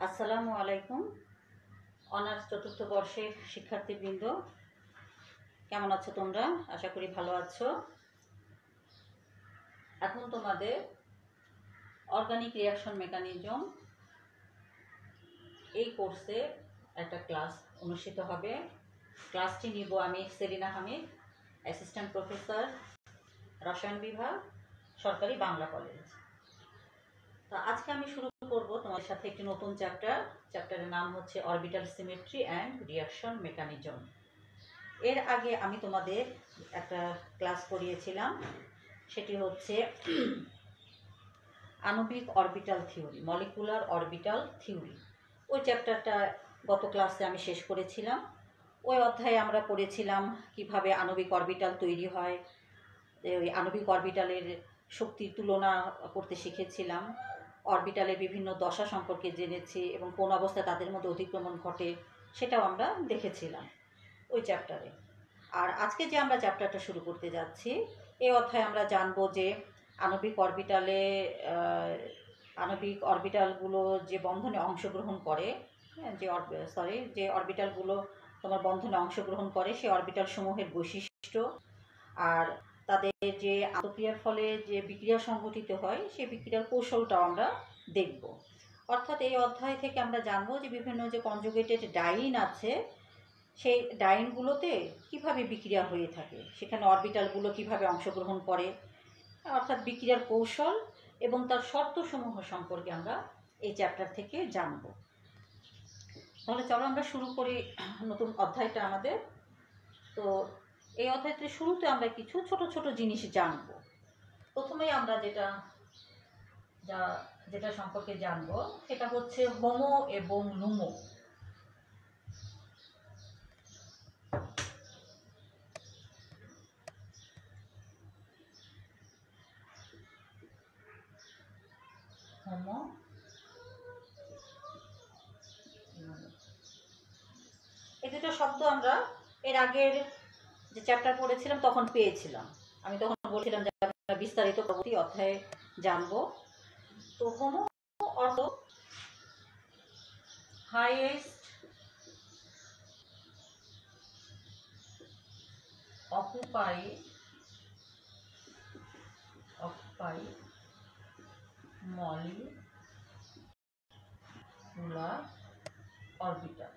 আসসালামু আলাইকুম। অনার্স চতুর্থ বর্ষের শিক্ষার্থীবৃন্দ, কেমন আছো তোমরা? আশা করি ভালো আছো। এখন তোমাদের অর্গানিক রিঅ্যাকশন মেকানিজম এই কোর্সে একটা ক্লাস অনুষ্ঠিত হবে। ক্লাসটি নিব আমি সেলিনা হামিদ, অ্যাসিস্ট্যান্ট প্রফেসর, রসায়ন বিভাগ, সরকারি বাংলা কলেজ। তো আজকে আমি শুরু করব তোমাদের সাথে একটি নতুন চ্যাপ্টারের নাম হচ্ছে orbital symmetry and reaction mechanism. এর আগে আমি তোমাদের একটা ক্লাস করিয়েছিলাম, সেটি হচ্ছে আণবিক orbital theory, molecular orbital theory. ওই চ্যাপ্টারটা গত ক্লাসে আমি শেষ করেছিলাম। ওই অধ্যায়ে আমরা পড়েছিলাম কিভাবে আণবিক অরবিটাল তৈরি হয়, ওই আণবিক অরবিটালের শক্তির তুলনা করতে শিখেছিলাম, অরবিটালের বিভিন্ন দশা সম্পর্কে জেনেছি এবং কোন অবস্থায় তাদের মধ্যে অতিক্রমণ ঘটে সেটাও আমরা দেখেছিলাম ওই চ্যাপ্টারে। আর আজকে যে আমরা চ্যাপ্টারটা শুরু করতে যাচ্ছি, এই অধ্যায়ে আমরা জানবো যে আণবিক অরবিটালগুলো যে বন্ধনে অংশগ্রহণ করে, যে অরবিটালগুলো তোমার বন্ধনে অংশগ্রহণ করে সেই অরবিটাল সমূহের বৈশিষ্ট্য, আর তাদের যে আন্তঃক্রিয়ার ফলে যে বিক্রিয়া সংঘটিত হয় সেই বিক্রিয়ার কৌশলটাও আমরা দেখব। অর্থাৎ এই অধ্যায় থেকে আমরা জানবো যে বিভিন্ন যে কনজুগেটেড ডাইন আছে, সেই ডাইনগুলোতে কিভাবে বিক্রিয়া হয়ে থাকে, সেখানে অরবিটালগুলো কিভাবে অংশগ্রহণ করে, অর্থাৎ বিক্রিয়ার কৌশল এবং তার শর্তসমূহ সম্পর্কে আমরা এই চ্যাপ্টার থেকে জানব। তাহলে চলো আমরা শুরু করি নতুন অধ্যায়টা আমাদের। তো এই অধ্যায়তে শুরুতে আমরা কিছু ছোট ছোট জিনিস জানব। প্রথমেই আমরা যেটা সম্পর্কে জানব সেটা হচ্ছে হোমো এবং লুমো। হোমো এই দুটো শব্দ আমরা এর আগের যে চ্যাপ্টার পড়েছিলাম তখন পেয়েছিলাম। আমি তখন বলছিলাম যে আমরা বিস্তারিত পরবর্তী অধ্যায়ে জানবো। তো হোমো অর্থ হাইয়েস্ট occupied molecular orbital।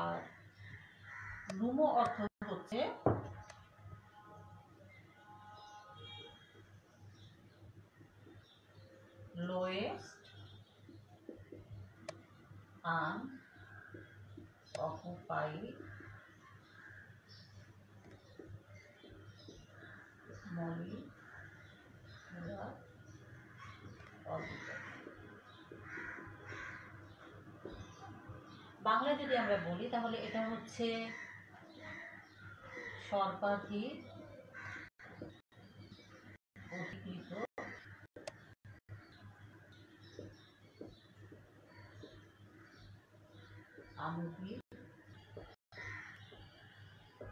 আর লুমো অর্থ হচ্ছে লোয়েস্ট unoccupied molecular orbital। বাংলায় যদি আমরা বলি তাহলে এটা হচ্ছে সর্বাধিক অধিকৃত আণবিক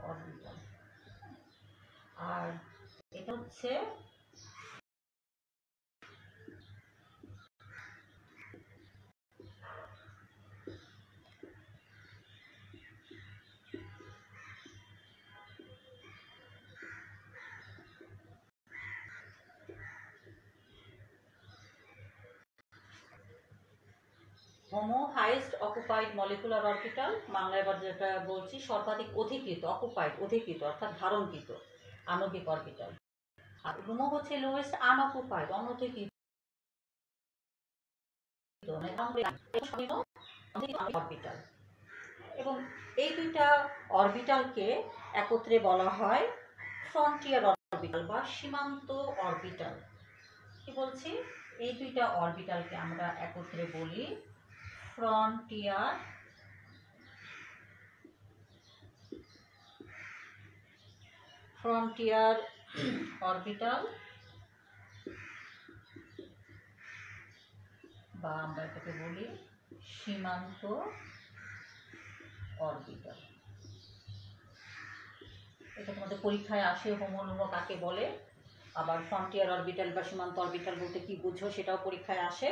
অরবিটাল। আর এটা হচ্ছে Homo highest occupied molecular orbital. বাংলায় এবার যেটা বলছি সর্বাধিক অধিকৃত, অধিকৃত অর্থাৎ ধারণকৃত আণবিক অরবিটাল। আর লুমো হচ্ছে লোয়েস্ট আনঅকুপাইড, অনধিকৃত অরবিটাল। এবং এই দুইটা অরবিটালকে একত্রে বলা হয় ফ্রন্টিয়ার অরবিটাল বা সীমান্ত অরবিটাল। কি বলছি? এই দুইটা অরবিটালকে আমরা একত্রে বলি ফ্রন্টিয়ার অরবিটাল, বা আমরা এটাকে বলি সীমান্ত অরবিটাল। এটা তোমাদের পরীক্ষায় আসে, হোমো লুমো কাকে বলে। আবার ফ্রন্টিয়ার অরবিটাল বা সীমান্ত অরবিটাল বলতে কি বুঝো সেটাও পরীক্ষায় আসে,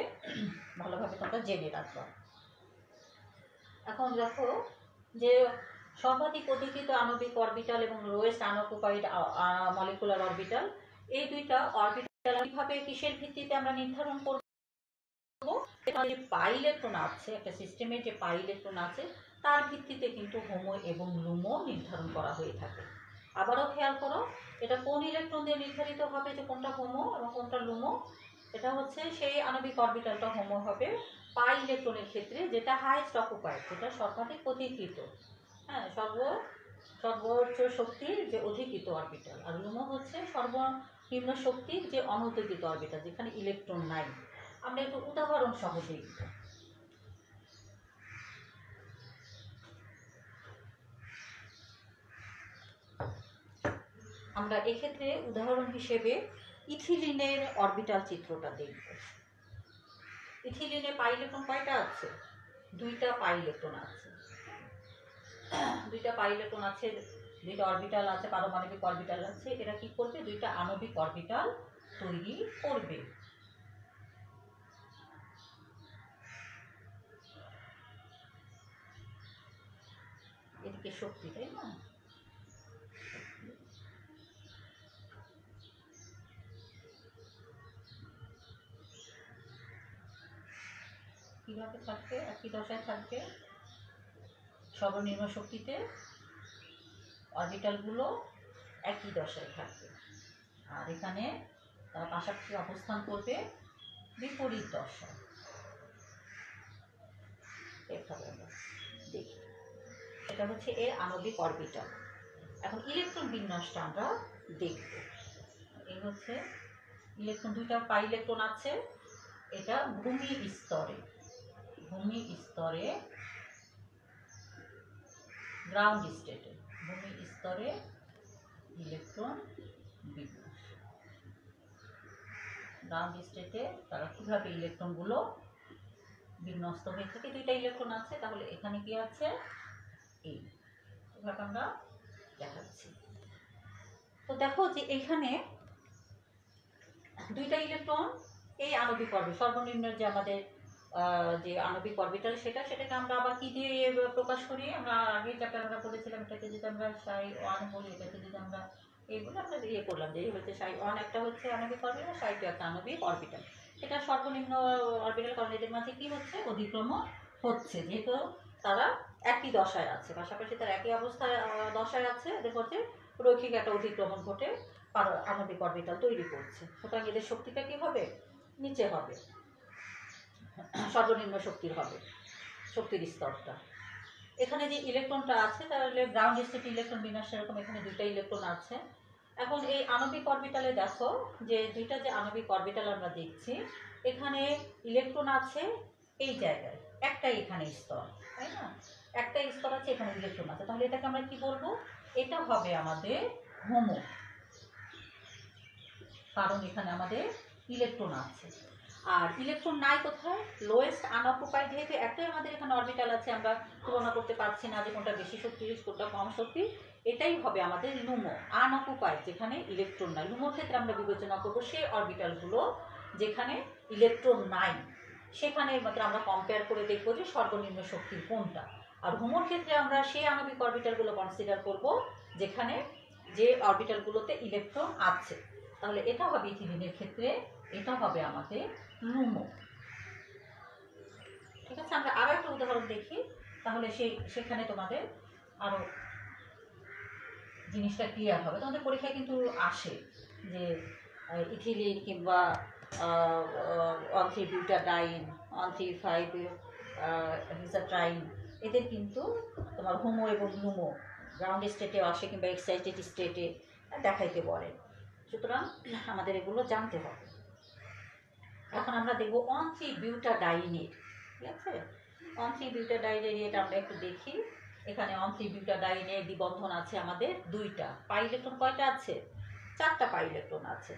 ভালোভাবে তোমরা জেনে রাখবা। এখন দেখো যে সর্বাধিক অধিকৃত আণবিক অরবিটাল এবং লোয়েস্ট আনঅকুপাইড মলিকুলার অরবিটাল, এই দুইটা অরবিটাল কিভাবে কিসের ভিত্তিতে আমরা নির্ধারণ করব? এখানে যে পাই ইলেকট্রন আছে, একটা সিস্টেমে যে পাই ইলেকট্রন আছে তার ভিত্তিতে কিন্তু হোমো এবং লুমো নির্ধারণ করা হয়ে থাকে। আবারও খেয়াল করো, এটা কোন ইলেকট্রন দিয়ে নির্ধারিত হবে যে কোনটা হোমো এবং কোনটা লুমো? এটা হচ্ছে সেই আণবিক অরবিটালটা হোমো হবে পাই ইলেকট্রনের ক্ষেত্রে, যেটা হাইয়েস্ট অকুপাইড, যেটা সর্বাধিক অধিকৃত, হ্যাঁ, সর্বোচ্চ শক্তির যে অধিকৃত অরবিটাল। আর লুমো হচ্ছে সর্বনিম্ন শক্তির যে অনধিকৃত অরবিটাল, যেখানে ইলেকট্রন নাই। আমরা একটু উদাহরণ সহ দেখব। আমরা এক্ষেত্রে উদাহরণ হিসেবে ইথিলিনের অরবিটাল চিত্রটা দেখব। ইথিলিনে পাই ইলেকট্রন কয়টা আছে? দুইটা পাই ইলেকট্রন আছে, দুইটা পাই ইলেকট্রন আছে, দুইটা অরবিটাল আছে, পারমাণবিক অরবিটাল আছে। এরা কি করবে? দুইটা আণবিক অরবিটাল তৈরি করবে। এদিকে শক্তি, তাই না? কিভাবে থাকবে? একই দশায় থাকবে, সর্বনিম্ন শক্তিতে অরবিটালগুলো একই দশায় থাকবে। আর এখানে তারা পাশাপাশি অবস্থান করবে বিপরীত দশায়। এভাবে আমরা দেখি, এটা হচ্ছে এর আণবিক অরবিটাল। এখন ইলেকট্রন বিন্যাসটা আমরা দেখব। এই হচ্ছে ইলেকট্রন, দুইটা পাই ইলেকট্রন আছে। এটা ভূমি স্তরে গ্রাউন্ড স্টেটে, ভূমি স্তরে ইলেকট্রন বিন্যাস। গ্রাউন্ড স্টেটে তারা কিভাবে ইলেকট্রনগুলো বিন্যস্ত হয়ে থাকে। দুইটা ইলেকট্রন আছে, তাহলে এখানে কি আছে? এই এভাবে আমরা দেখাচ্ছি। তো দেখো যে এখানে দুইটা ইলেকট্রন এই আণবিক অরবিটাল, সর্বনিম্ন যে আমাদের যে আণবিক অরবিটাল সেটাকে আমরা আবার কি দিয়ে প্রকাশ করি? আমরা আগে চ্যাপ্টার আমরা পড়েছিলাম, এটাকে যদি আমরা সাই ওয়ান বলি, এটাকে যদি আমরা এইগুলো আমরা করলাম যে এই হচ্ছে সাই ওয়ান একটা হচ্ছে আণবিক অরবিটাল, সাই টু একটা আণবিক অরবিটাল। এটা সর্বনিম্ন অরবিটাল, কারণ এদের মাঝে কি হচ্ছে? অধিক্রমণ হচ্ছে, যেহেতু তারা একই দশায় আছে, পাশাপাশি তারা একই অবস্থায় দশায় আছে, এদের মধ্যে রৈখিক একটা অধিক্রমণ ঘটে আণবিক অরবিটাল তৈরি করছে। সুতরাং এদের শক্তিটা কি হবে? নিচে হবে, সর্বনিম্ন শক্তির হবে, শক্তির স্তরটা। এখানে যে ইলেকট্রনটা আছে তাহলে গ্রাউন্ড স্টেট ইলেকট্রন বিন্যাস সেরকম, এখানে দুইটা ইলেকট্রন আছে। এখন এই আণবিক অরবিটালে দেখো যে দুইটা যে আণবিক অরবিটাল আমরা দেখছি, এখানে ইলেকট্রন আছে এই জায়গায়, একটাই এখানে স্তর, তাই না? একটাই স্তর আছে, এখানে ইলেকট্রন আছে, তাহলে এটাকে আমরা কি বলবো? এটা হবে আমাদের হোমো, কারণ এখানে আমাদের ইলেকট্রন আছে। আর ইলেকট্রন নাই কোথায়? লোয়েস্ট আনঅকুপাইড, যেহেতু একটাই আমাদের এখানে অরবিটাল আছে, আমরা তুলনা করতে পারছি না যে কোনটা বেশি শক্তি কোনটা কম শক্তি। এটাই হবে আমাদের লুমো, আনঅকুপাইড, যেখানে ইলেকট্রন নাই। লুমোর ক্ষেত্রে আমরা বিবেচনা করবো সেই অরবিটালগুলো যেখানে ইলেকট্রন নাই, সেখানে মাত্র আমরা কম্পেয়ার করে দেখবো যে সর্বনিম্ন শক্তির কোনটা। আর হোমোর ক্ষেত্রে আমরা সেই আণবিক অরবিটালগুলো কনসিডার করব যেখানে যে অরবিটালগুলোতে ইলেকট্রন আছে। তাহলে এটা হবে ইথিলিনের ক্ষেত্রে, এটা হবে আমাদের লুমো। ঠিক আছে, আমরা আরো একটা উদাহরণ দেখি, তাহলে সেখানে তোমাদের আরো জিনিসটা ক্লিয়ার হবে। তোমাদের পরীক্ষায় কিন্তু আসে যে ইথিলিন কিংবা 1,3-বিউটাডাইন, 1,3,5-হেক্সাট্রাইন, এদের কিন্তু তোমার হোমো এবং লুমো গ্রাউন্ড স্টেটে আসে কিংবা এক্সাইটেড স্টেটে দেখাইতে বলে। সুতরাং আমাদের এগুলো জানতে হবে। এখন আমরা দেখব 1,3-বিউটাডাইনের, ঠিক আছে? 1,3-বিউটাডাইনের এটা আমরা একটু দেখি। এখানে 1,3-বিউটাডাইনের দ্বিবন্ধন আছে আমাদের দুইটা, পাই ইলেকট্রন কয়টা আছে? 4টা পাই ইলেকট্রন আছে,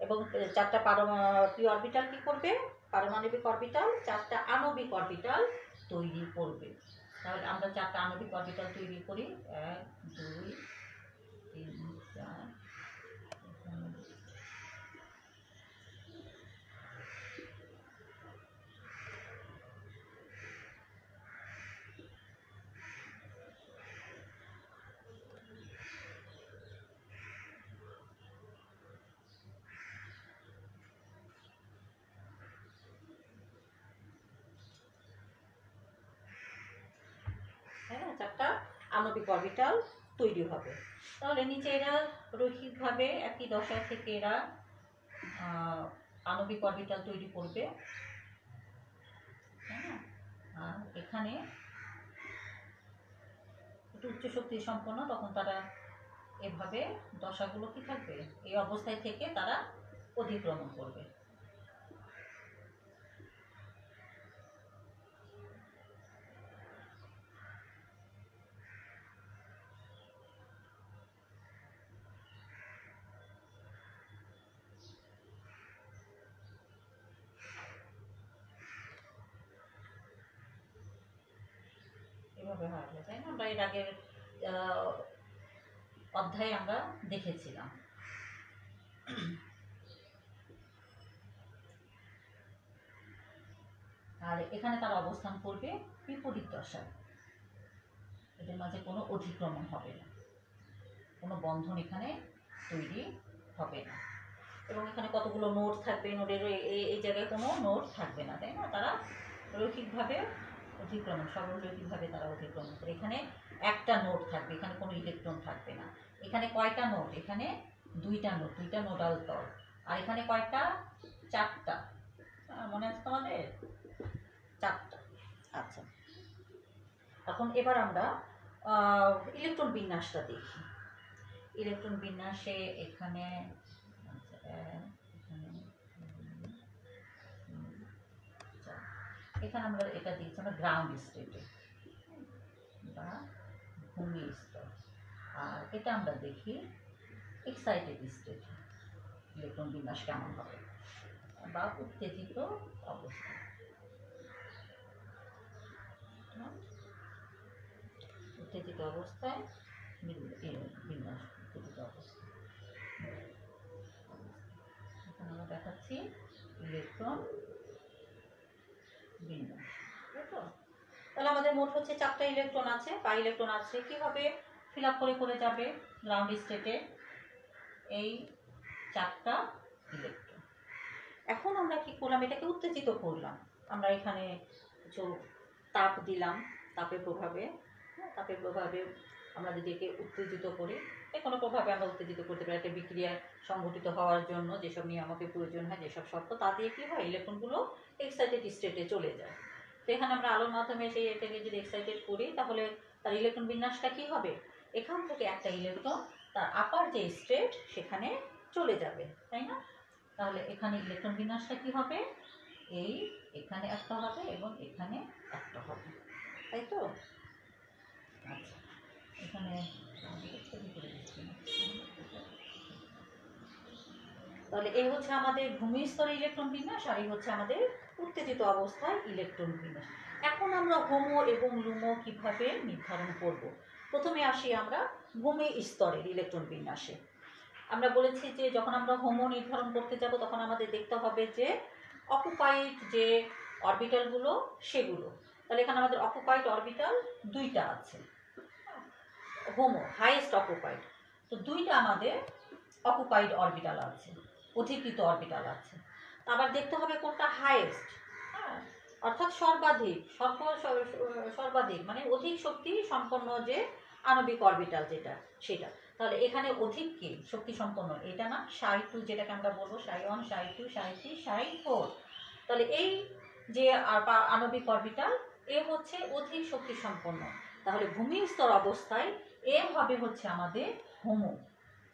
এবং 4টা প্রি অরবিটাল কি করবে? পারমাণবিক অরবিটাল 4টা আণবিক অরবিটাল তৈরি করবে। তাহলে আমরা 4টা আণবিক অরবিটাল তৈরি করি, 1, 2, 3, 4, আণবিক অরবিটাল তৈরি হবে। তাহলে নিচে এরা রৈখিকভাবে একই দশায় থেকে এরা আণবিক অরবিটাল তৈরি করবে, আর এখানে একটু উচ্চ শক্তি সম্পন্ন, তখন তারা এভাবে দশাগুলো কি থাকবে, এই অবস্থায় থেকে তারা অধিক্রমণ করবে। এভাবে হয়, তাই না? আমরা এর আগের অধ্যায়ে আমরা দেখেছিলাম। আর এখানে তার অবস্থান করবে বিপরীত দশায়, এদের মাঝে কোনো অধিক্রমণ হবে না, কোনো বন্ধন এখানে তৈরি হবে না। এবং এখানে কতগুলো নোড থাকবে, নোডের এই জায়গায় কোনো নোড থাকবে না, তাই না? তারা রৈখিকভাবে অধিক্রমণ, সর্বরৈখিকভাবে তারা অধিক্রমণ করে। এখানে একটা নোড থাকবে, এখানে কোনো ইলেকট্রন থাকবে না। এখানে কয়টা নোড? এখানে দুইটা নোড, দুইটা নোডাল তল। আর এখানে কয়টা? চারটা। মনে আছে তোমাদের? চারটা। আচ্ছা, এখন এবার আমরা ইলেকট্রন বিন্যাসটা দেখি। ইলেকট্রন বিন্যাসে এখানে এখানে আমরা এটা দিচ্ছি আমরা গ্রাউন্ড স্টেটে বা ভূমি স্তর, আর এটা আমরা দেখি এক্সাইটেড স্টেটে ইলেকট্রন বিন্যাস কেমন হবে বা উত্তেজিত অবস্থা। উত্তেজিত অবস্থায় বিন্যাস, উত্তেজিত অবস্থা। এখানে আমরা দেখাচ্ছি ইলেকট্রন বিন্যাস, তাই তো? তাহলে আমাদের মোট হচ্ছে 4টা ইলেকট্রন আছে বা ইলেকট্রন আছে। কিভাবে ফিল আপ করে যাবে গ্রাউন্ড স্টেটে এই 4টা ইলেকট্রন? এখন আমরা কি করলাম, এটাকে উত্তেজিত করলাম। আমরা এখানে কিছু তাপ দিলাম, তাপের প্রভাবে আমরা যদি একে উত্তেজিত করি, কোনো প্রভাবে আমরা উত্তেজিত করতে পারি। একটা বিক্রিয়া সংঘটিত হওয়ার জন্য যেসব নিয়ামকের প্রয়োজন হয়, যেসব শর্ত, তা দিয়ে কি হয়, ইলেকট্রনগুলো এক্সাইটেড স্টেটে চলে যায়। তো এখানে আমরা আলোর মাধ্যমে সেই এটাকে যদি এক্সাইটেড করি, তাহলে তার ইলেকট্রন বিন্যাসটা কি হবে? এখান থেকে একটা ইলেকট্রন তার আপার যে স্টেট সেখানে চলে যাবে, তাই না? তাহলে এখানে ইলেকট্রন বিন্যাসটা কি হবে? এখানে একটা হবে এবং এখানে একটা হবে, তাই তো? আচ্ছা, এখানে তাহলে এই হচ্ছে আমাদের ভূমি স্তরে ইলেকট্রন বিন্যাস, আর এই হচ্ছে আমাদের উত্তেজিত অবস্থায় ইলেকট্রন বিন্যাস। এখন আমরা হোমো এবং লুমো কিভাবে নির্ধারণ করব? প্রথমে আসি আমরা ভূমি স্তরের ইলেকট্রন বিন্যাসে। আমরা বলেছি যে যখন আমরা হোমো নির্ধারণ করতে যাব, তখন আমাদের দেখতে হবে যে অকুপাইড যে অরবিটালগুলো সেগুলো। তাহলে এখানে আমাদের অকুপাইড অরবিটাল 2টা আছে, হোমো হাইয়েস্ট অকুপাইড। তো 2টা আমাদের অকুপাইড অরবিটাল আছে, অধিকৃত অরবিটাল আছে। আবার দেখতে হবে কোনটা হাইয়েস্ট, হ্যাঁ, অর্থাৎ সর্বাধিক মানে অধিক শক্তি সম্পন্ন যে আণবিক অরবিটাল যেটা, সেটা। তাহলে এখানে অধিক কি শক্তি সম্পন্ন? এটা না, ψ2 যেটাকে আমরা বলবো ψ1, ψ2, ψ3, ψ4। তাহলে এই যে আণবিক অরবিটাল এ হচ্ছে অধিক শক্তি সম্পন্ন। তাহলে ভূমি স্তর অবস্থায় এ হবে হচ্ছে আমাদের হোমো।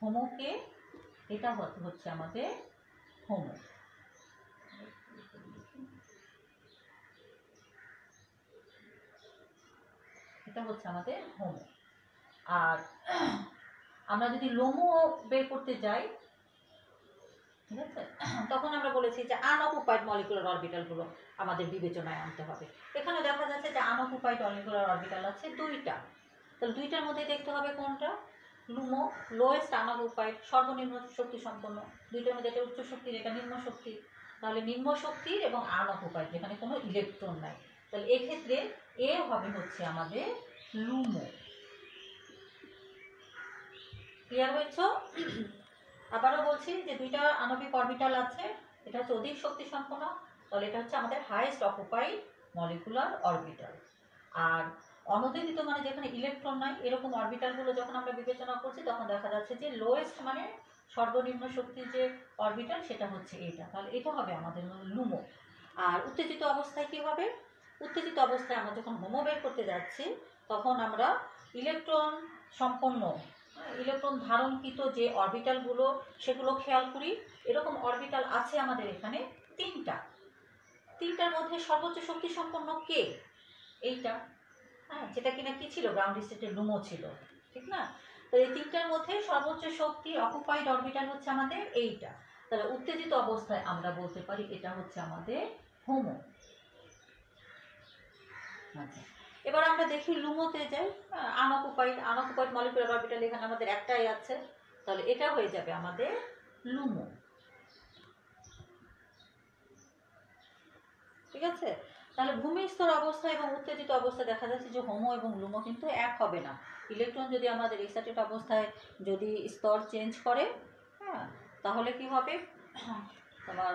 হোমোকে এটা হচ্ছে আমাদের হোমো। এটা হচ্ছে আমাদের হোমো। আর আমরা যদি লোমো বের করতে যাই, ঠিক আছে, তখন আমরা বলেছি যে আনঅকুপাইড মলিকুলার অরবিটালগুলো আমাদের বিবেচনায় আনতে হবে। এখানে দেখা যাচ্ছে যে আনঅকুপাইড মলিকুলার অরবিটাল আছে 2টা। তাহলে 2টার মধ্যে দেখতে হবে কোনটা লুমো, লোয়েস্ট আনঅকুপাইড, সর্বনিম্ন শক্তি সম্পন্ন। 2টার মধ্যে এটা উচ্চ শক্তির, এটা নিম্ন শক্তির। তাহলে নিম্ন শক্তির এবং আনঅকুপাইড, যেখানে কোনো ইলেকট্রন নাই। তাহলে এক্ষেত্রে এ হবে হচ্ছে আমাদের লুমো। ক্লিয়ার হয়েছে? আবারও বলছি যে 2টা আণবিক অরবিটাল আছে, এটা হচ্ছে অধিক শক্তি সম্পন্ন। তাহলে এটা হচ্ছে আমাদের হাইয়েস্ট অকুপাইড মলিকুলার অরবিটাল। আর অনুত্তেজিত মানে যেখানে ইলেকট্রন নাই এরকম অরবিটালগুলো যখন আমরা বিবেচনা করছি তখন দেখা যাচ্ছে যে লোয়েস্ট মানে সর্বনিম্ন শক্তির যে অরবিটাল সেটা হচ্ছে এটা, তাহলে এটা হবে আমাদের লুমো। আর উত্তেজিত অবস্থায় কি হবে? উত্তেজিত অবস্থায় আমরা যখন হোমো বের করতে যাচ্ছি তখন আমরা ইলেকট্রন সম্পন্ন ইলেকট্রন ধারণকৃত যে অরবিটালগুলো সেগুলো খেয়াল করি। এরকম অরবিটাল আছে আমাদের এখানে তিনটার মধ্যে সর্বোচ্চ শক্তি সম্পন্ন কে? এইটা, হ্যাঁ, যেটা কিনা কি ছিল, গ্রাউন্ড স্টেটের লুমো ছিল, ঠিক না? তো এই তিনটার মধ্যে সর্বোচ্চ শক্তি অকুপাইড অরবিটাল হচ্ছে আমাদের এইটা। তাহলে উত্তেজিত অবস্থায় আমরা বলতে পারি এটা হচ্ছে আমাদের হোমো। আচ্ছা, এবার আমরা দেখি লুমোতে যাই। আনঅকুপাইড মলিকুলার অরবিটাল এখানে আমাদের একটাই আছে, তাহলে এটা হয়ে যাবে আমাদের লুমো। ঠিক আছে, তাহলে ভূমি স্তর অবস্থা এবং উত্তেজিত অবস্থায় দেখা যাচ্ছে যে হোমো এবং লুমো কিন্তু এক হবে না। ইলেকট্রন যদি আমাদের এক্সাইটেড অবস্থায় যদি স্তর চেঞ্জ করে, হ্যাঁ, তাহলে কি হবে, তোমার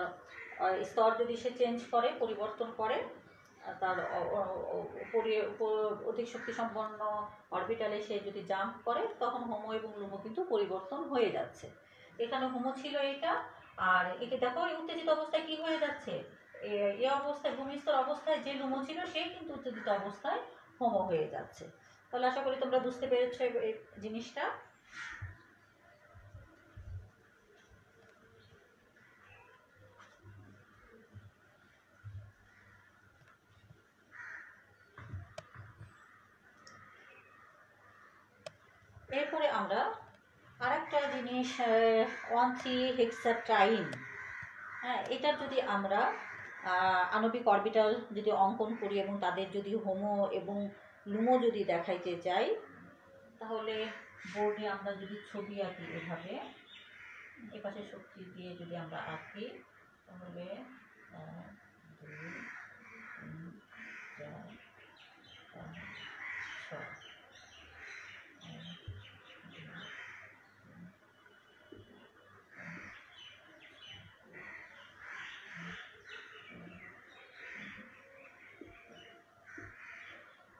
স্তর যদি সে চেঞ্জ করে, পরিবর্তন করে, তার অধিক শক্তি সম্পন্ন অরবিটালে সে যদি জাম্প করে তখন হোমো এবং লুমো কিন্তু পরিবর্তন হয়ে যাচ্ছে। এখানে হোমো ছিল এটা, আর একে দেখো উত্তেজিত অবস্থায় কি হয়ে যাচ্ছে, এ অবস্থায় ভূমিস্তর অবস্থায় যে লুমো ছিল সে কিন্তু উত্তেজিত অবস্থায় হোমো হয়ে যাচ্ছে। তাহলে আশা করি তোমরা বুঝতে পেরেছো এই জিনিসটা। এরপরে আমরা আরেকটা জিনিস 1,3-হেক্সাট্রাইন, হ্যাঁ, এটার যদি আমরা আণবিক অরবিটাল যদি অঙ্কন করি এবং তাদের যদি হোমো এবং লুমো যদি দেখাইতে চাই, তাহলে বোর্ডে আমরা যদি ছবি আঁকি এভাবে এপাশে শক্তি দিয়ে যদি আমরা আঁকি, তাহলে 2, 3, 4, 5, 6,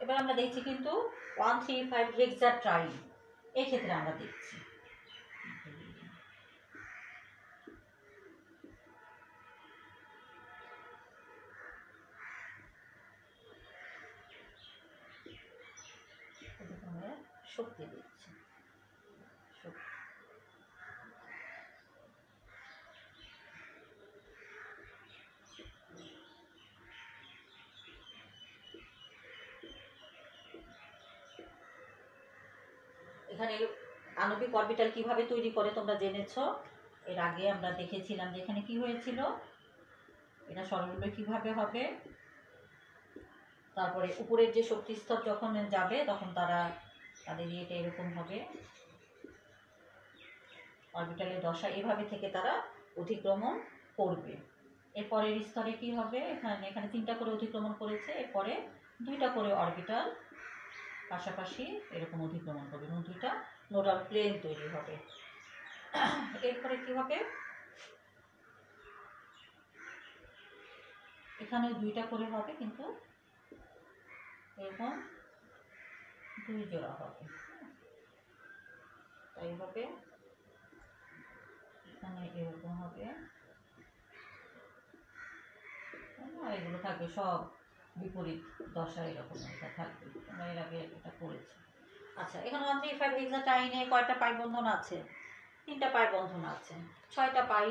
এবার আমরা দেখছি কিন্তু 1,3,5-হেক্সাট্রাইন এই ক্ষেত্রে আমরা দেখছি। শক্তি দিচ্ছি, এখানে আণবিক অরবিটাল কিভাবে তৈরি করে তোমরা জেনেছো, এর আগে আমরা দেখেছিলাম যে এখানে কি হয়েছিল, এটা সরলরূপে কিভাবে হবে, তারপরে উপরের যে শক্তি স্তর যখন যাবে তখন তাদের ইয়েটা এরকম হবে, অরবিটালের দশা এভাবে থেকে তারা অতিক্রমণ করবে। এরপরের স্তরে কি হবে, এখানে 3টা করে অতিক্রমণ করেছে, এরপরে 2টা করে অরবিটাল পাশাপাশি এরকম অতিক্রমণ করবে এবং 2টা নোডাল প্লেন তৈরি হবে। এরপরে কি হবে, এখানে 2টা করে হবে কিন্তু এরকম 2 জোড়া হবে, তাই হবে এখানে এরকম হবে, এগুলো থাকবে সব বিপরীত দশা, এরকম একটা থাকবে, আমরা এর আগে এটা করেছি। আচ্ছা, এখানে 1,3,5-হেক্সাট্রাইনে কয়টা পাই বন্ধন আছে? 3টা পাই বন্ধন আছে, 6টা পাই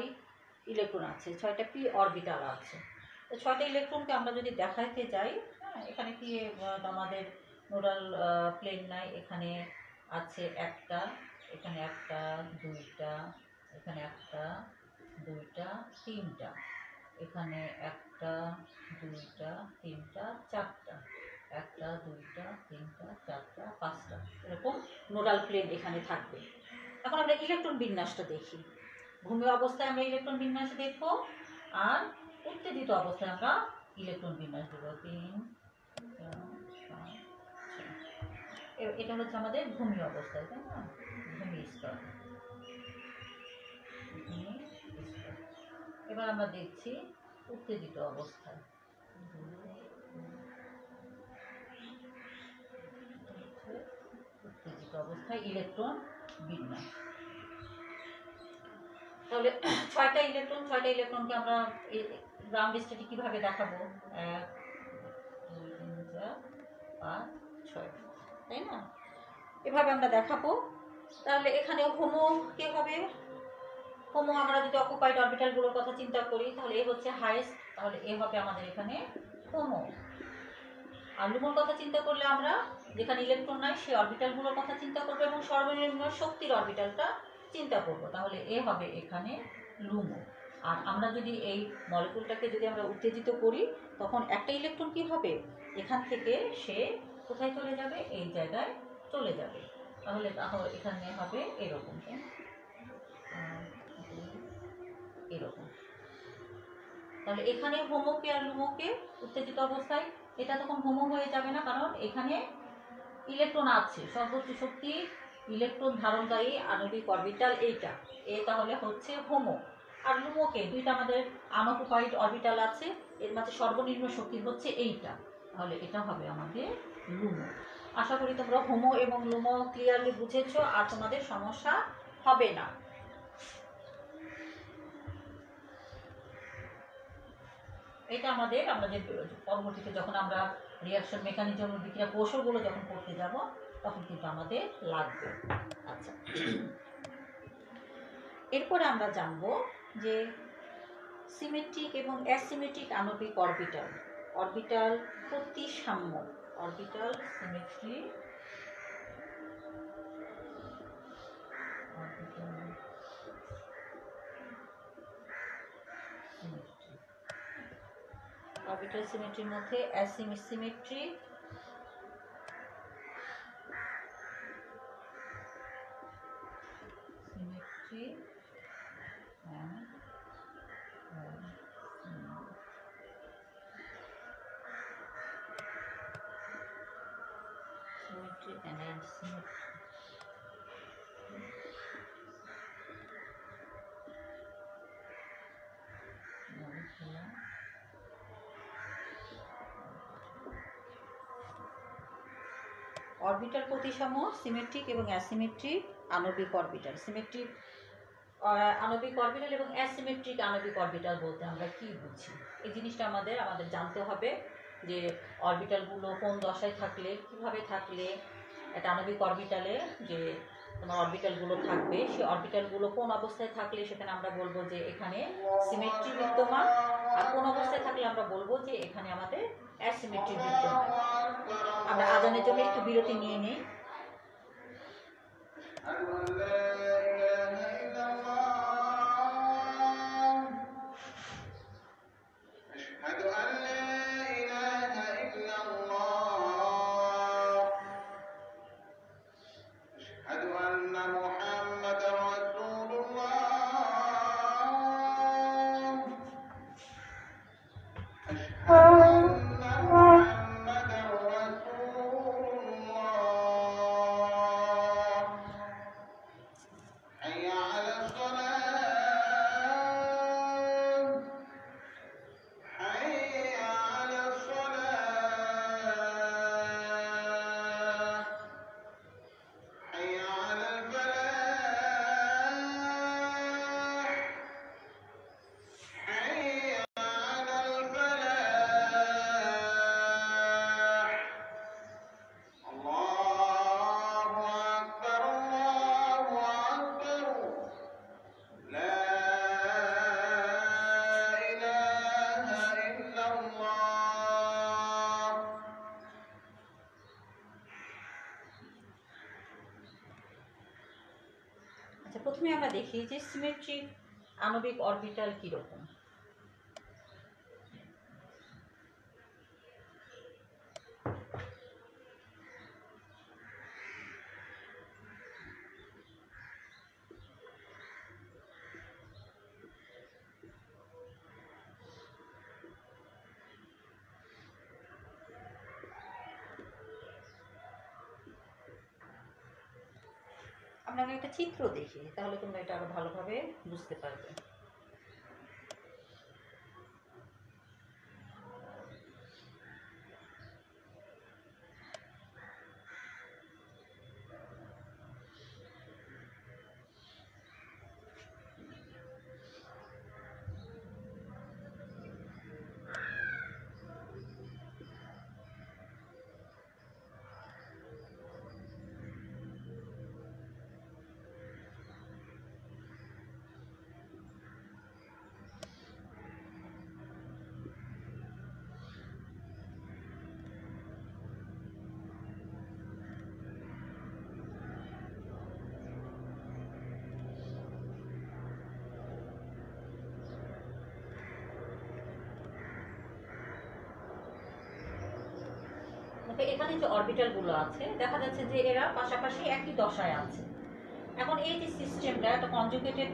ইলেকট্রন আছে, 6টা পি অরবিটাল আছে। তো 6টা ইলেকট্রনকে আমরা যদি দেখাইতে যাই, হ্যাঁ, এখানে কি আমাদের নোডাল প্লেন নাই, এখানে আছে একটা, এখানে একটা, 2টা, এখানে একটা, 2টা, 3টা, এখানে একটা, 2টা, 3টা, 4টা, একটা, 2টা, 3টা, 4টা, 5টা, এরকম নোডাল প্লেন এখানে থাকবে। এখন আমরা ইলেকট্রন বিন্যাসটা দেখি। ভূমি অবস্থায় আমরা ইলেকট্রন বিন্যাস দেখবো, আর উত্তেজিত অবস্থায় আমরা ইলেকট্রন বিন্যাস দেবো। 3, 4, 5, 6, এটা হচ্ছে আমাদের ভূমি অবস্থায়, তাই না? ভূমি স্তর। এবার আমরা দেখছি উত্তেজিত অবস্থায়। উত্তেজিত অবস্থায় ইলেকট্রন বিন্যাস। তাহলে 6টা ইলেকট্রনকে আমরা গ্রাউন্ড স্টেটে কিভাবে দেখাবো? 1 2 3 4 5 6, তাই না? এভাবে আমরা দেখাবো। তাহলে এখানে হোমো কে হবে? হোমো আমরা যদি অকুপাইড অরবিটালগুলোর কথা চিন্তা করি তাহলে এ হচ্ছে হাইয়েস্ট, তাহলে এ হবে আমাদের এখানে হোমো। আর লুমোর কথা চিন্তা করলে আমরা যেখানে ইলেকট্রন নাই সেই অরবিটালগুলোর কথা চিন্তা করবো এবং সর্বনিম্ন শক্তির অরবিটালটা চিন্তা করব, তাহলে এ হবে এখানে লুমো। আর আমরা যদি এই মলিকুলটাকে যদি আমরা উত্তেজিত করি তখন একটা ইলেকট্রন কি হবে? এখান থেকে সে কোথায় চলে যাবে? এই জায়গায় চলে যাবে। তাহলে এখানে হবে এরকম, এরকম। তাহলে এখানে হোমোকে আর লুমোকে উত্তেজিত অবস্থায় এটা তখন হোমো হয়ে যাবে না, কারণ এখানে ইলেকট্রন আছে, সর্বোচ্চ শক্তি ইলেকট্রন ধারণকারী আণবিক অরবিটাল এইটা, এ তাহলে হচ্ছে হোমো। আর লুমোকে দুইটা আমাদের আনঅকুপাইড অরবিটাল আছে, এর মাঝে সর্বনিম্ন শক্তি হচ্ছে এইটা, তাহলে এটা হবে আমাদের লুমো। আশা করি তোমরা হোমো এবং লুমো ক্লিয়ারলি বুঝেছো আর তোমাদের সমস্যা হবে না। এটা আমরা যে পরবর্তীতে যখন আমরা রিঅ্যাকশন মেকানিজম বিক্রিয়া কৌশলগুলো যখন পড়তে যাব তখন কিন্তু আমাদের লাগবে। আচ্ছা, এরপরে আমরা জানবো যে সিমেট্রিক এবং অ্যাসিমেট্রিক আণবিক অরবিটাল প্রতিসাম্য, অরবিটাল সিমেট্রি, অরবিটাল সিমেট্রির মধ্যে অ্যাসিমেট্রি, অরবিটাল প্রতিসাম্য, সিমেট্রিক এবং অ্যাসিমেট্রিক আণবিক অরবিটাল। সিমেট্রিক আণবিক অরবিটাল এবং অ্যাসিমেট্রিক আণবিক অরবিটাল বলতে আমরা কি বুঝি, এই জিনিসটা আমাদের জানতে হবে যে অরবিটালগুলো কোন দশায় থাকলে, কিভাবে থাকলে একটা আণবিক অরবিটালে যে তোমার অরবিটালগুলো থাকবে, সেই অরবিটালগুলো কোন অবস্থায় থাকলে সেখানে আমরা বলবো যে এখানে সিমেট্রি বিদ্যমান, আর কোন অবস্থায় থাকলে আমরা বলবো যে এখানে আমাদের অ্যাসিমেট্রি বিদ্যমান। আমরা আজানের জন্য একটু বিরতি নিয়ে নিই। প্রথমে আমরা দেখি যে সিমেট্রিক আণবিক অরবিটাল কিরকম। আমরা একটা চিত্র দেখি, তাহলে তোমরা এটা আরো ভালোভাবে বুঝতে পারবে। এখানে যে অরবিটালগুলো আছে দেখা যাচ্ছে যে এরা পাশাপাশি একই দশায় আছে। এখন এই যে সিস্টেমটা একটা কনজুগেটেড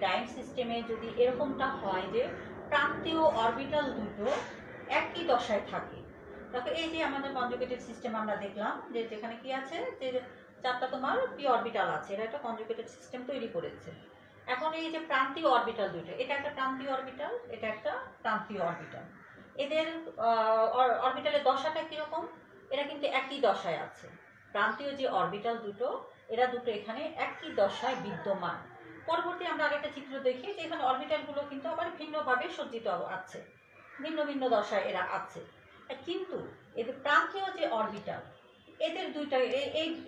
ডাইন সিস্টেমে যদি এরকমটা হয় যে প্রান্তীয় অরবিটাল দুটো একই দশায় থাকে, দেখো এই যে আমাদের কনজুগেটেড সিস্টেম আমরা দেখলাম যে যেখানে কি আছে যে চারটা তোমার পি অরবিটাল আছে, এটা একটা কনজুগেটেড সিস্টেম তৈরি করেছে। এখন এই যে প্রান্তীয় অরবিটাল দুটো, এটা একটা প্রান্তীয় অরবিটাল, এটা একটা প্রান্তীয় অরবিটাল, এদের অরবিটালের দশাটা কিরকম, এরা কিন্তু একই দশায় আছে। প্রান্তীয় যে অরবিটাল দুটো, এরা দুটো এখানে একই দশায় বিদ্যমান। পরবর্তী আমরা আরেকটা চিত্র দেখি যে এখানে অরবিটালগুলো কিন্তু আবার ভিন্নভাবে সজ্জিত আছে, ভিন্ন ভিন্ন দশায় এরা আছে। কিন্তু এদের প্রান্তীয় যে অরবিটাল, এদের দুইটা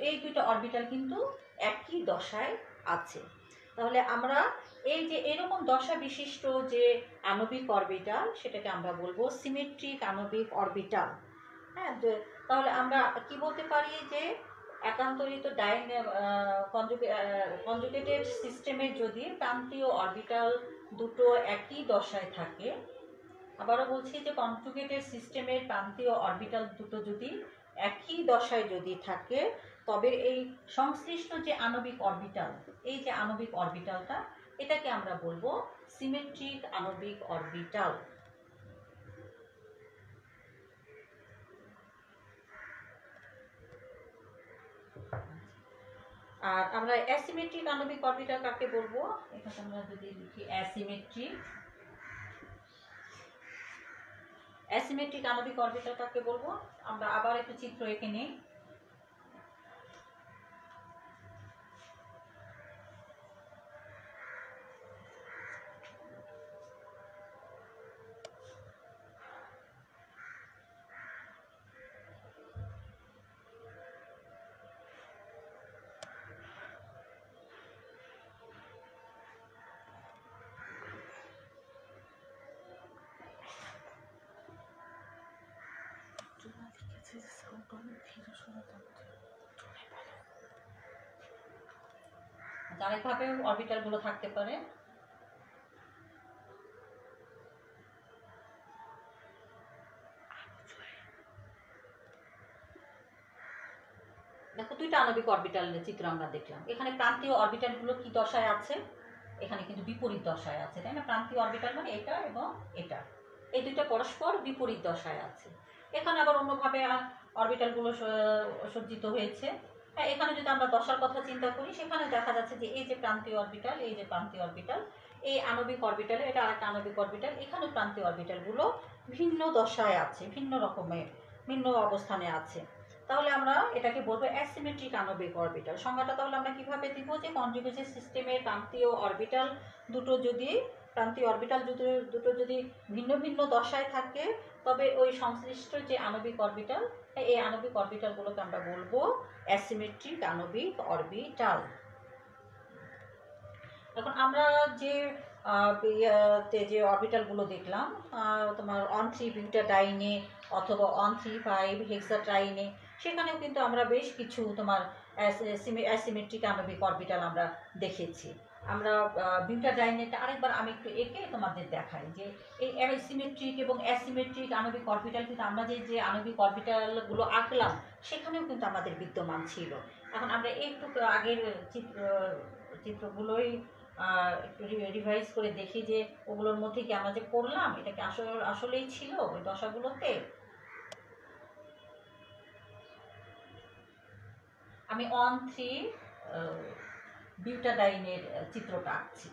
এই দুইটা অরবিটাল কিন্তু একই দশায় আছে। তাহলে আমরা এই যে এরকম দশা বিশিষ্ট যে আণবিক অরবিটাল, সেটাকে আমরা বলবো সিমেট্রিক আণবিক অরবিটাল। হ্যাঁ, তাহলে আমরা কি বলতে পারি যে একান্তরিত কনজুগেটেড সিস্টেমে যদি প্রান্তীয় অরবিটাল দুটো একই দশায় থাকে, আবারও বলছি যে কনজুগেটেড সিস্টেমের প্রান্তীয় অরবিটাল দুটো যদি একই দশায় যদি থাকে, তবে এই সংশ্লিষ্ট যে আণবিক অরবিটাল, এই যে আণবিক অরবিটালটা, এটাকে আমরা বলবো সিমেট্রিক আণবিক অরবিটাল। আর আমরা অ্যাসিমেট্রিক আণবিক অরবিটাল কাকে বলবো, এখানে আমরা যদি লিখি অ্যাসিমেট্রিক আণবিক অরবিটাল কাকে বলবো, আমরা আবার একটু চিত্র এঁকে নিই। আরেকভাবে অরবিটাল গুলো থাকতে পারে। দেখো দুইটা আণবিক অরবিটালের চিত্র আমরা দেখলাম। এখানে প্রান্তীয় অরবিটাল গুলো কি দশায় আছে, এখানে কিন্তু বিপরীত দশায় আছে, তাই না? প্রান্তীয় অরবিটাল মানে এটা এবং এটা, এই দুইটা পরস্পর বিপরীত দশায় আছে। এখানে আবার অন্যভাবে অরবিটাল গুলো সজ্জিত হয়েছে। হ্যাঁ, এখানে যদি আমরা দশার কথা চিন্তা করি, সেখানে দেখা যাচ্ছে যে এই যে প্রান্তীয় অরবিটাল, এই যে প্রান্তীয় অরবিটাল, এই আণবিক অরবিটালে এটা আরেকটা আণবিক অরবিটাল, এখানে প্রান্তীয় অরবিটাল গুলো ভিন্ন দশায় আছে, ভিন্ন রকমের ভিন্ন অবস্থানে আছে। তাহলে আমরা এটাকে বলবো অ্যাসিমেট্রিক আণবিক অরবিটাল। সংজ্ঞাটা তাহলে আমরা কিভাবে দিব, যে কনজুগেটেড সিস্টেমের প্রান্তীয় অরবিটাল দুটো যদি ভিন্ন ভিন্ন দশায় থাকে, তবে ওই সংশ্লিষ্ট যে আণবিক অরবিটাল, এই আণবিক অরবিটালগুলোকে আমরা বলবো অ্যাসিমেট্রিক আণবিক অরবিটাল। এখন আমরা যে অরবিটালগুলো দেখলাম তোমার 1,3 বিউটাডাইনে অথবা 1,3,5 হেক্সাট্রাইনে, সেখানেও কিন্তু আমরা বেশ কিছু তোমার অ্যাসিমেট্রিক আণবিক অরবিটাল আমরা দেখেছি। আমরা বিউটাডাইনেটা আরেকবার আমি একটু এঁকে তোমাদের দেখাই যে এই সিমেট্রিক এবং অ্যাসিমেট্রিক আণবিক অরবিটাল কিন্তু আমরা যে আণবিক অরবিটালগুলো আঁকলাম, সেখানেও কিন্তু আমাদের বিদ্যমান ছিল। এখন আমরা একটু আগের চিত্রগুলোই একটু রিভাইজ করে দেখি যে ওগুলোর মধ্যে কি আমরা যে পড়লাম এটা কি আসলেই ছিল ওই দশাগুলোতে। আমি 1,3 বিউটাডাইনের চিত্রটা আঁকছি,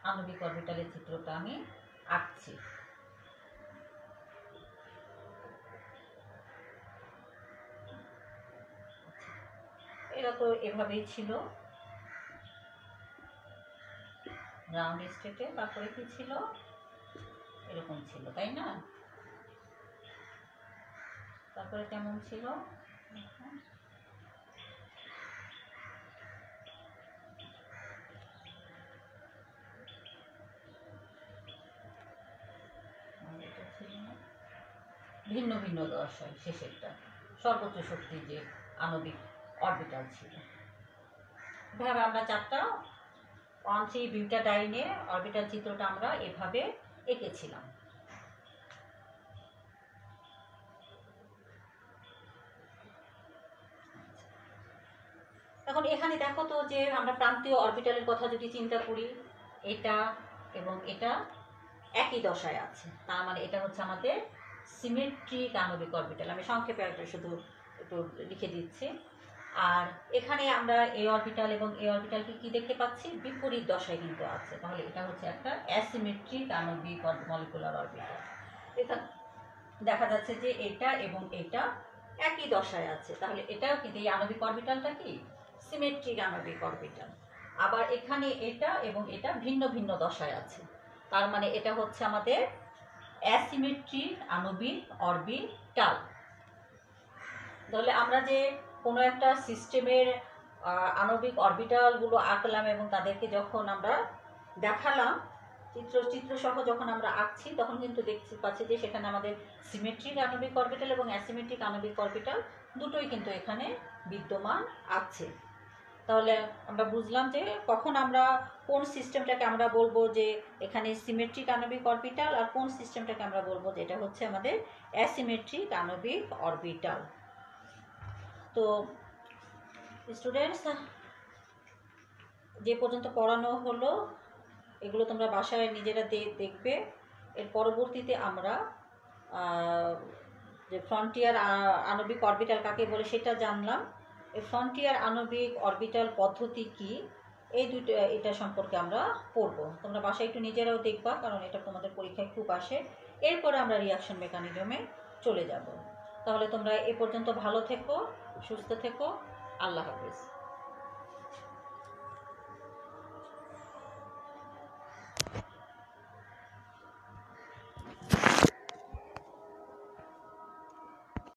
আণবিক অরবিটালের চিত্রটা আমি আঁকছি। এরা তো এভাবেই ছিল রাউন্ড স্টেটে, তারপরে কি ছিল, এরকম ছিল, তাই না? তারপরে কেমন ছিল, ভিন্ন ভিন্ন দশায়, শেষেরটা সর্বোচ্চ শক্তি যে আণবিক অরবিটাল ছিল। এভাবে আমরা চারটা 1,3 বিউটাডাইনের অরবিটাল চিত্রটা আমরা এভাবে এঁকেছিলাম। এখন এখানে দেখো তো যে আমরা প্রান্তীয় অরবিটালের কথা যদি চিন্তা করি, এটা এবং এটা একই দশায় আছে, তার মানে এটা হচ্ছে আমাদের সিমেট্রিক আণবিক অরবিটাল। আমি সংক্ষেপে একটা শুধু একটু লিখে দিচ্ছি। আর এখানে আমরা এই অরবিটাল এবং এই অরবিটালকে কি দেখতে পাচ্ছি, বিপরীত দশায় কিন্তু আছে, তাহলে এটা হচ্ছে একটা অ্যাসিমেট্রিক আণবিক মলিকুলার অরবিটাল। এখানে দেখা যাচ্ছে যে এটা এবং এটা একই দশায় আছে, তাহলে এটাও কিন্তু এই আণবিক অরবিটালটা কি সিমেট্রিক আণবিক অরবিটাল। আবার এখানে এটা এবং এটা ভিন্ন ভিন্ন দশায় আছে, তার মানে এটা হচ্ছে আমাদের অ্যাসিমেট্রিক আণবিক অরবিটাল। তাহলে আমরা যে কোনো একটা সিস্টেমের আণবিক অরবিটালগুলো আঁকলাম এবং তাদেরকে যখন আমরা দেখালাম চিত্রসহ যখন আমরা আঁকছি, তখন কিন্তু দেখতে পাচ্ছি যে সেখানে আমাদের সিমেট্রিক আণবিক অরবিটাল এবং অ্যাসিমেট্রিক আণবিক অরবিটাল দুটোই কিন্তু এখানে বিদ্যমান আছে। তাহলে আমরা বুঝলাম যে কখন আমরা কোন সিস্টেমটাকে আমরা বলবো যে এখানে সিমেট্রিক আণবিক অরবিটাল, আর কোন সিস্টেমটাকে আমরা বলবো যে এটা হচ্ছে আমাদের অ্যাসিমেট্রিক আণবিক অরবিটাল। তো স্টুডেন্টস, যে পর্যন্ত পড়ানো হলো এগুলো তোমরা বাসায় নিজেরা দেখবে। এর পরবর্তীতে আমরা যে ফ্রন্টিয়ার আণবিক অরবিটাল কাকে বলে সেটা জানলাম। এই ফ্রন্টিয়ার আণবিক অরবিটাল পদ্ধতি কি, এই এটা সম্পর্কে আমরা পড়ব। তোমরা বাসায় একটু নিজেরাও দেখবা, কারণ এটা তোমাদের পরীক্ষায় খুব আসে। এরপরে আমরা রিয়াকশন মেকানিজমে চলে যাব। তাহলে তোমরা এ পর্যন্ত ভালো থেকো, সুস্থ থেকো। আল্লাহ হাফেজ।